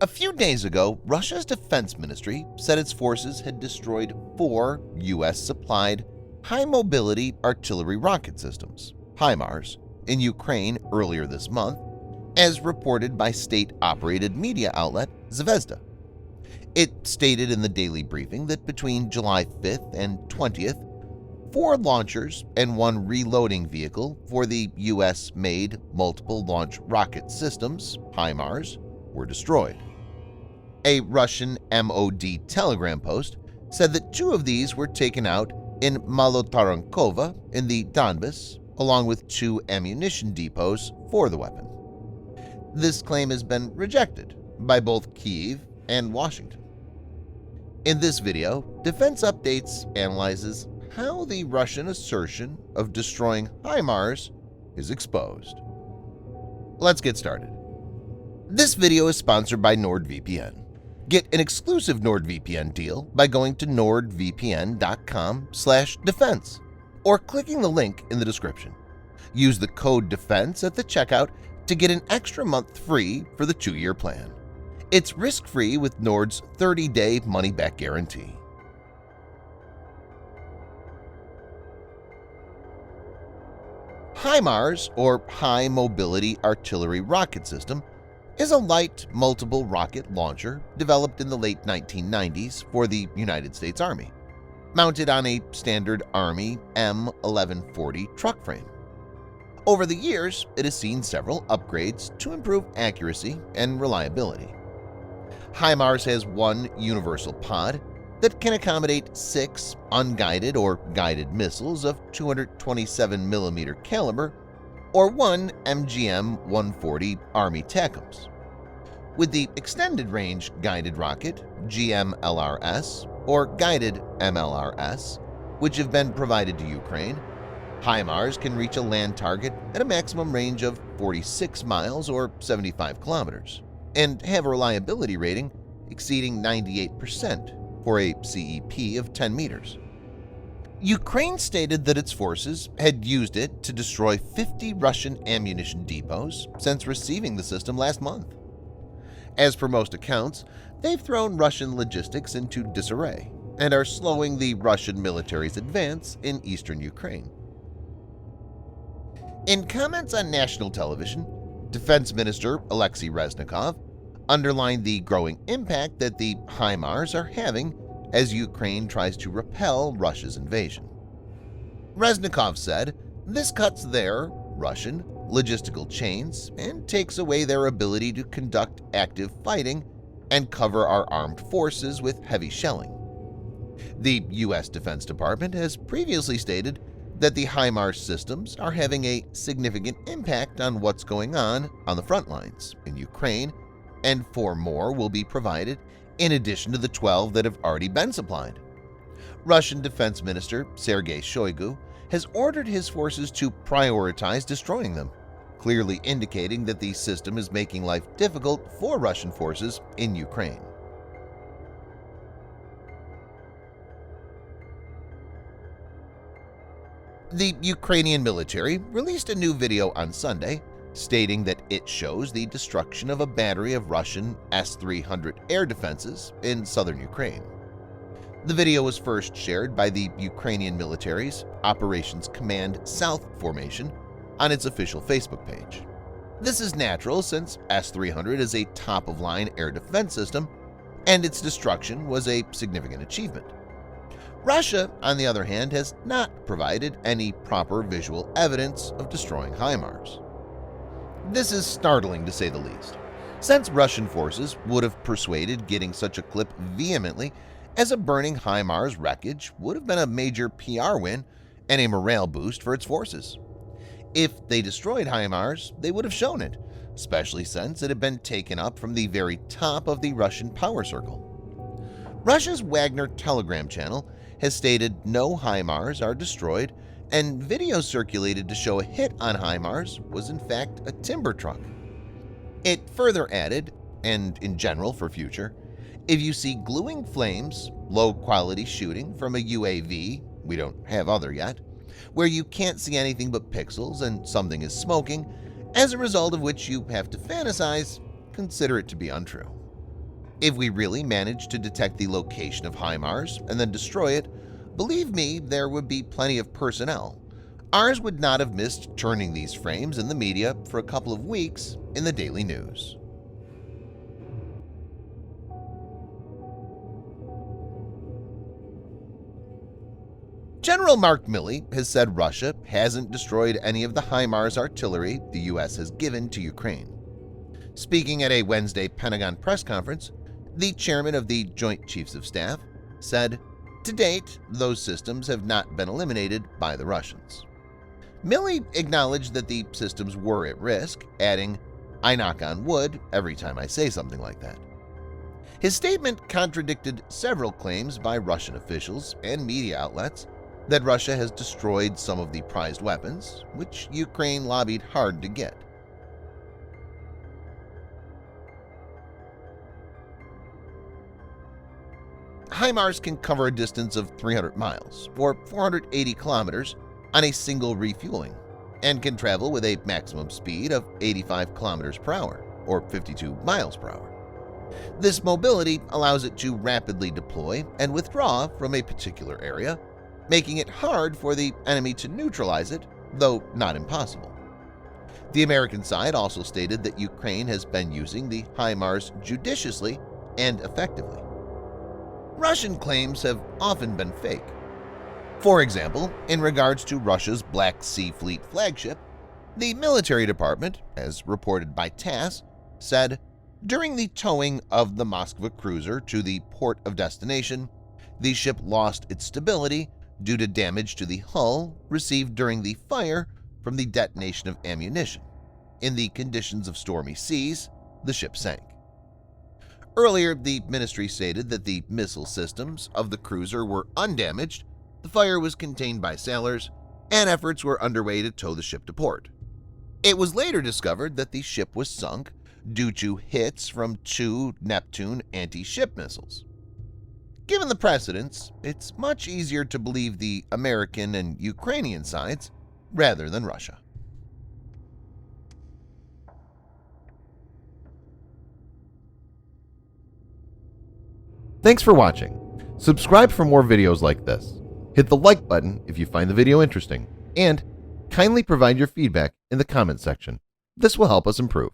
A few days ago, Russia's defense ministry said its forces had destroyed 4 U.S.-supplied high-mobility artillery rocket systems, HIMARS, in Ukraine earlier this month, as reported by state-operated media outlet Zvezda. It stated in the daily briefing that between July 5th and 20th, 4 launchers and 1 reloading vehicle for the U.S.-made multiple launch rocket systems, HIMARS, were destroyed. A Russian MOD telegram post said that 2 of these were taken out in Malotaronkova in the Donbas, along with 2 ammunition depots for the weapon. This claim has been rejected by both Kyiv and Washington. In this video, Defense Updates analyzes how the Russian assertion of destroying HIMARS is exposed. Let's get started. This video is sponsored by NordVPN. Get an exclusive NordVPN deal by going to nordvpn.com/defense or clicking the link in the description. Use the code DEFENSE at the checkout to get an extra month free for the 2-year plan. It's risk-free with Nord's 30-day money-back guarantee. HIMARS, or High Mobility Artillery Rocket System, is a light multiple rocket launcher developed in the late 1990s for the United States Army, mounted on a standard Army M1140 truck frame. Over the years, it has seen several upgrades to improve accuracy and reliability. HIMARS has 1 universal pod that can accommodate 6 unguided or guided missiles of 227mm caliber or 1 MGM-140 Army TACMS. With the Extended Range Guided Rocket GMLRS or Guided MLRS, which have been provided to Ukraine, HIMARS can reach a land target at a maximum range of 46 miles or 75 kilometers and have a reliability rating exceeding 98% for a CEP of 10 meters. Ukraine stated that its forces had used it to destroy 50 Russian ammunition depots since receiving the system last month. As per most accounts, they've thrown Russian logistics into disarray and are slowing the Russian military's advance in eastern Ukraine. In comments on national television, Defense Minister Alexei Reznikov underlined the growing impact that the HIMARS are having as Ukraine tries to repel Russia's invasion. Reznikov said, "This cuts their, Russian, logistical chains and takes away their ability to conduct active fighting and cover our armed forces with heavy shelling." The U.S. Defense Department has previously stated that the HIMARS systems are having a significant impact on what's going on the front lines in Ukraine, and 4 more will be provided in addition to the 12 that have already been supplied. Russian Defense Minister Sergei Shoigu has ordered his forces to prioritize destroying them, clearly indicating that the system is making life difficult for Russian forces in Ukraine. The Ukrainian military released a new video on Sunday stating that it shows the destruction of a battery of Russian S-300 air defenses in southern Ukraine. The video was first shared by the Ukrainian military's Operations Command South formation on its official Facebook page. This is natural since S-300 is a top-of-line air defense system and its destruction was a significant achievement. Russia, on the other hand, has not provided any proper visual evidence of destroying HIMARS. This is startling to say the least, since Russian forces would have persuaded getting such a clip vehemently as a burning HIMARS wreckage would have been a major PR win and a morale boost for its forces. If they destroyed HIMARS, they would have shown it, especially since it had been taken up from the very top of the Russian power circle. Russia's Wagner Telegram channel has stated no HIMARS are destroyed, and videos circulated to show a hit on HIMARS was in fact a timber truck. It further added, and in general for future, if you see gluing flames, low-quality shooting from a UAV, we don't have other yet, where you can't see anything but pixels and something is smoking, as a result of which you have to fantasize, consider it to be untrue. If we really managed to detect the location of HIMARS and then destroy it, believe me, there would be plenty of personnel. Ours would not have missed turning these frames in the media for a couple of weeks in the daily news. General Mark Milley has said Russia hasn't destroyed any of the HIMARS artillery the U.S. has given to Ukraine. Speaking at a Wednesday Pentagon press conference, the chairman of the Joint Chiefs of Staff said, "To date, those systems have not been eliminated by the Russians." Milley acknowledged that the systems were at risk, adding, "I knock on wood every time I say something like that." His statement contradicted several claims by Russian officials and media outlets that Russia has destroyed some of the prized weapons, which Ukraine lobbied hard to get. HIMARS can cover a distance of 300 miles, or 480 kilometers, on a single refueling, and can travel with a maximum speed of 85 kilometers per hour, or 52 miles per hour. This mobility allows it to rapidly deploy and withdraw from a particular area, making it hard for the enemy to neutralize it, though not impossible. The American side also stated that Ukraine has been using the HIMARS judiciously and effectively. Russian claims have often been fake. For example, in regards to Russia's Black Sea Fleet flagship, the military department, as reported by TASS, said, "During the towing of the Moskva cruiser to the port of destination, the ship lost its stability due to damage to the hull received during the fire from the detonation of ammunition. In the conditions of stormy seas, the ship sank." Earlier, the ministry stated that the missile systems of the cruiser were undamaged, the fire was contained by sailors, and efforts were underway to tow the ship to port. It was later discovered that the ship was sunk due to hits from 2 Neptune anti-ship missiles. Given the precedents, it's much easier to believe the American and Ukrainian sides rather than Russia. Thanks for watching. Subscribe for more videos like this. Hit the like button if you find the video interesting, and kindly provide your feedback in the comment section. This will help us improve.